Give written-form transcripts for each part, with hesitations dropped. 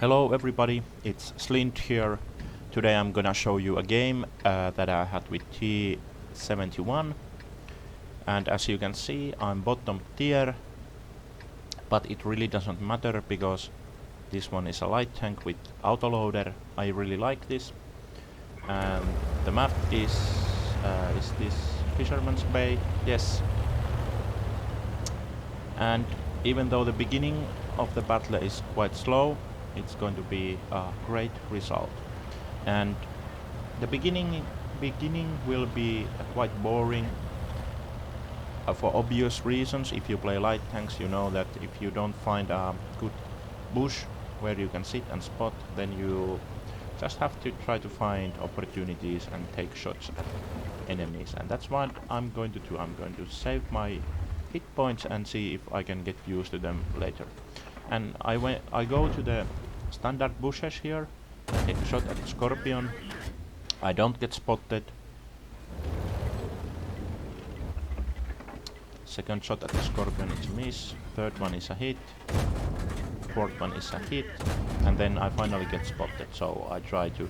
Hello everybody, it's Slint here. Today I'm gonna show you a game that I had with T71, and as you can see I'm bottom tier, but it really doesn't matter because this one is a light tank with autoloader. I really like this, and the map is this Fisherman's Bay? Yes. And even though the beginning of the battle is quite slow, it's going to be a great result. And the beginning will be quite boring for obvious reasons. If you play light tanks, you know that if you don't find a good bush where you can sit and spot, then you just have to try to find opportunities and take shots at enemies. And that's what I'm going to do. I'm going to save my hit points and see if I can get used to them later. And I go to the standard bushes here, take a shot at the Scorpion. I don't get spotted. Second shot at the Scorpion is a miss, third one is a hit, fourth one is a hit, and then I finally get spotted, so I try to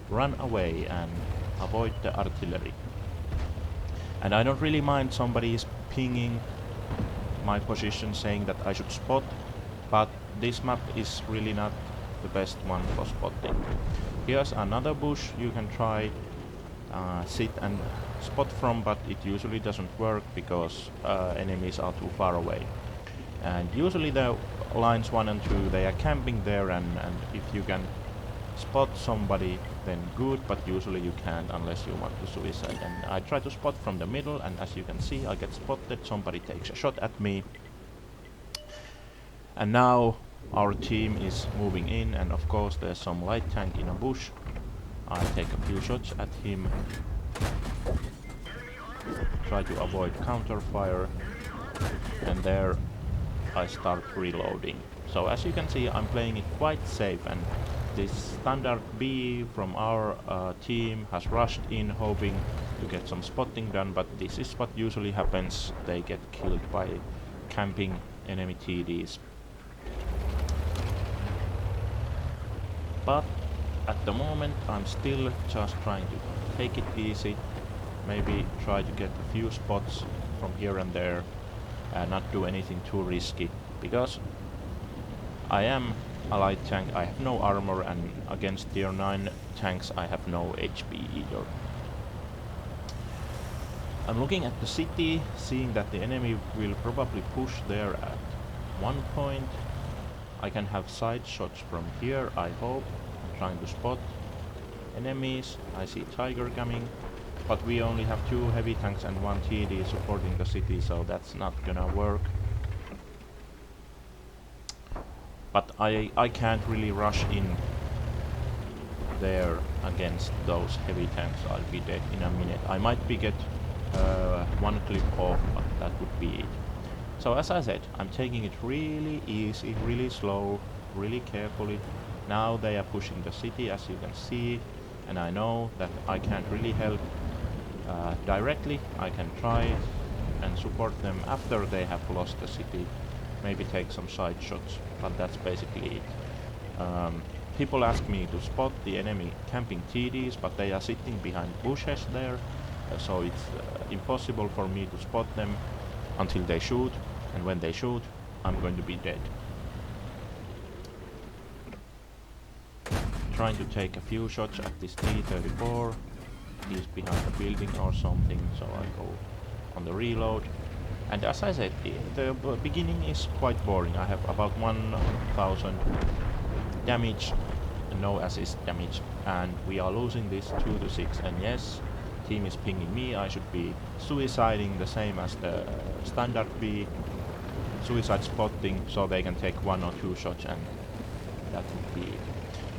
run away and avoid the artillery. And I don't really mind somebody is pinging my position saying that I should spot, but this map is really not the best one for spotting. Here's another bush you can try sit and spot from, but it usually doesn't work because enemies are too far away. And usually the lines 1 and 2, they are camping there, and if you can spot somebody then good, but usually you can't unless you want to suicide. And I try to spot from the middle, and as you can see I get spotted, somebody takes a shot at me. And now our team is moving in, and of course there's some light tank in a bush. I take a few shots at him, try to avoid counter fire, and there I start reloading. So as you can see I'm playing it quite safe, and this standard B from our team has rushed in hoping to get some spotting done, but this is what usually happens. They get killed by camping enemy TDs. But at the moment I'm still just trying to take it easy, maybe try to get a few spots from here and there, and not do anything too risky, because I am a light tank, I have no armor, and against tier 9 tanks I have no HP either. I'm looking at the city, seeing that the enemy will probably push there at one point. I can have side shots from here, I hope. I'm trying to spot enemies. I see Tiger coming, but we only have 2 heavy tanks and 1 TD supporting the city, so that's not gonna work. But I can't really rush in there against those heavy tanks. I'll be dead in a minute. I might get one clip off, but that would be it. So as I said, I'm taking it really easy, really slow, really carefully. Now they are pushing the city, as you can see, and I know that I can't really help directly. I can try and support them after they have lost the city, maybe take some side shots, but that's basically it. People ask me to spot the enemy camping TDs, but they are sitting behind bushes there, so it's impossible for me to spot them until they shoot, and when they shoot I'm going to be dead. Trying to take a few shots at this T-34. He's behind a building or something, so I go on the reload. And as I said, the beginning is quite boring. I have about 1000 damage, no assist damage, and we are losing this 2-6. And yes, team is pinging me. I should be suiciding the same as the standard B, suicide spotting, so they can take 1 or 2 shots, and that would be it.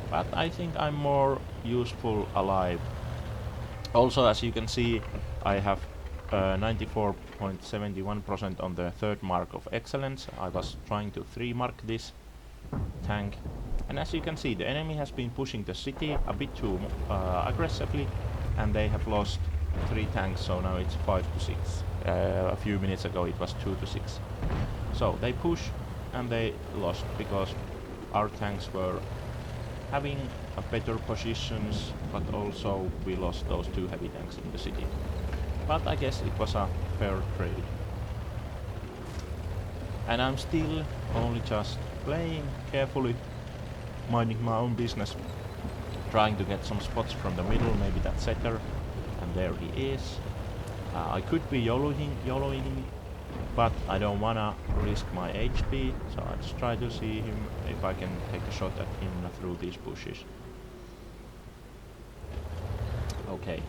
But I think I'm more useful alive. Also, as you can see, I have 94.71% on the 3rd mark of excellence. I was trying to 3 mark this tank, and as you can see the enemy has been pushing the city a bit too aggressively, and they have lost 3 tanks, so now it's 5-6. A few minutes ago it was 2-6. So they push and they lost because our tanks were having a better positions, but also we lost those 2 heavy tanks in the city. But I guess it was a fair trade. And I'm still only just playing carefully, minding my own business, trying to get some spots from the middle, maybe that setter, and there he is. I could be YOLOing, but I don't wanna risk my HP, so I just try to see him if I can take a shot at him through these bushes. Okay,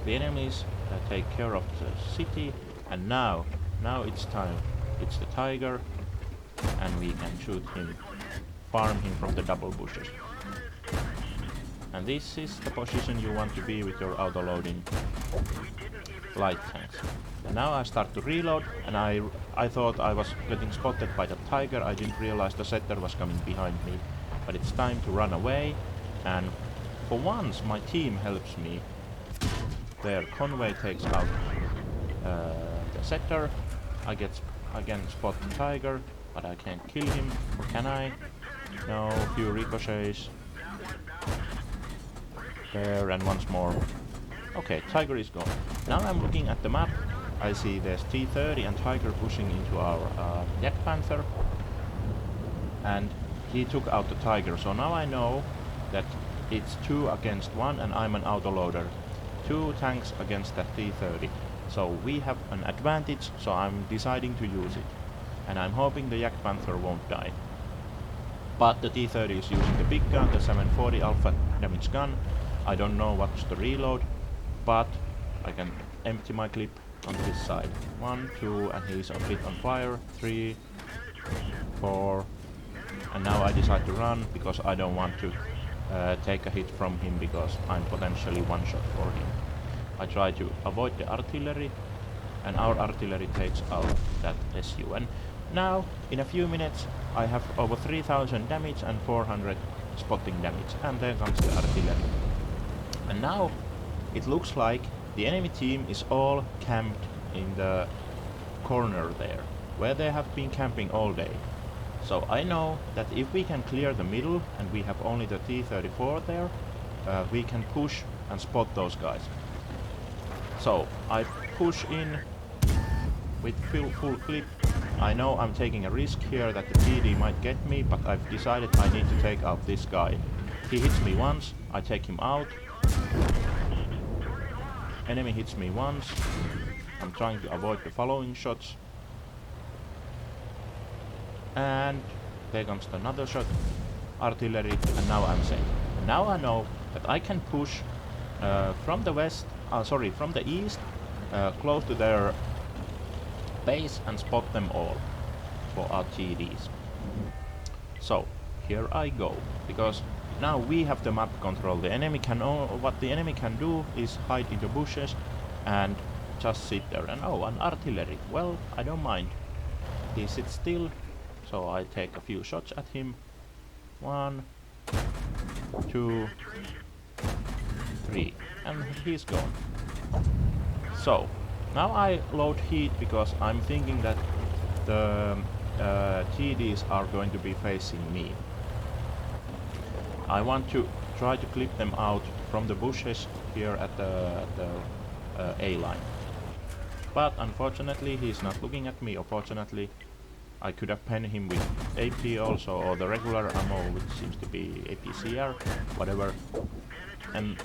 the enemies take care of the city, and now it's time. It's the tiger, and we can shoot him, farm him from the double bushes. And this is the position you want to be with your auto-loading light tanks. And now I start to reload, and I thought I was getting spotted by the tiger. I didn't realize the setter was coming behind me. But it's time to run away, and for once my team helps me. There, Conway takes out the setter. I can spot the tiger, but I can't kill him. Or can I? No, few ricochets. There, and once more. Okay, tiger is gone. Now I'm looking at the map. I see there's T-30 and tiger pushing into our Yak Panther. And he took out the tiger, so now I know that it's 2 against 1 and I'm an autoloader. 2 tanks against that T-30. So we have an advantage, so I'm deciding to use it. And I'm hoping the Yak Panther won't die. But the T-30 is using the big gun, the 740 alpha damage gun. I don't know what's the reload, but I can empty my clip on this side. 1, 2, and he's a bit on fire. 3, 4, and now I decide to run because I don't want to take a hit from him because I'm potentially one shot for him. I try to avoid the artillery, and our artillery takes out that SU. And now, in a few minutes, I have over 3000 damage and 400 spotting damage, and there comes the artillery. And now, it looks like the enemy team is all camped in the corner there, where they have been camping all day. So I know that if we can clear the middle, and we have only the T-34 there, we can push and spot those guys. So I push in with full clip. I know I'm taking a risk here that the TD might get me, but I've decided I need to take out this guy. He hits me once, I take him out. Enemy hits me once. I'm trying to avoid the following shots. And there comes another shot. Artillery, and now I'm safe. And now I know that I can push from the west, from the east, close to their base and spot them all for our TDs. So here I go, because now we have the map control. The enemy can what the enemy can do is hide in the bushes and just sit there. And oh, an artillery. Well, I don't mind. He sits still, so I take a few shots at him. 1, 2, 3, and he's gone. So now I load heat because I'm thinking that the TDs are going to be facing me. I want to try to clip them out from the bushes here at the A line. But unfortunately he's not looking at me, or fortunately. I could have penned him with AP also, or the regular ammo, which seems to be APCR, whatever. And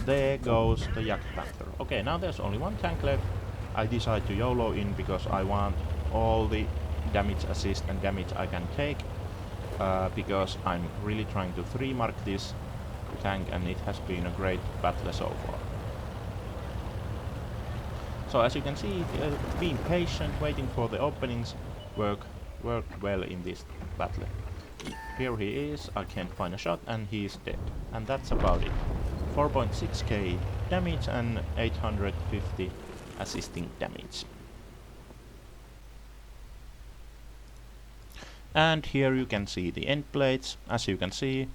there goes the Yak Panther. Okay, now there's only one tank left. I decide to YOLO in because I want all the damage assist and damage I can take, because I'm really trying to 3-mark this tank, and it has been a great battle so far. So as you can see, being patient, waiting for the openings worked well in this battle. Here he is, I can't find a shot, and he is dead. And that's about it. 4.6k damage and 850 assisting damage. And here you can see the end plates. As you can see,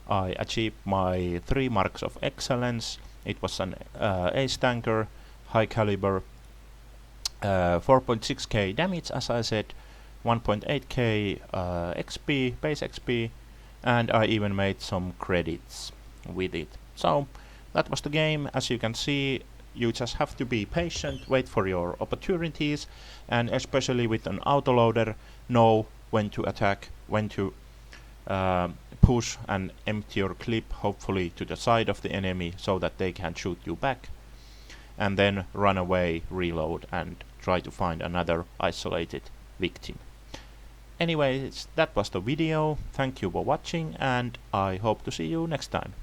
I achieved my 3 marks of excellence. It was an ace tanker, high caliber, 4.6k damage, as I said, 1.8k XP, base XP, and I even made some credits with it. So that was the game. As you can see, you just have to be patient, wait for your opportunities, and especially with an autoloader, know when to attack, when to push and empty your clip, hopefully to the side of the enemy so that they can shoot you back, and then run away, reload, and try to find another isolated victim. Anyways, that was the video. Thank you for watching, and I hope to see you next time.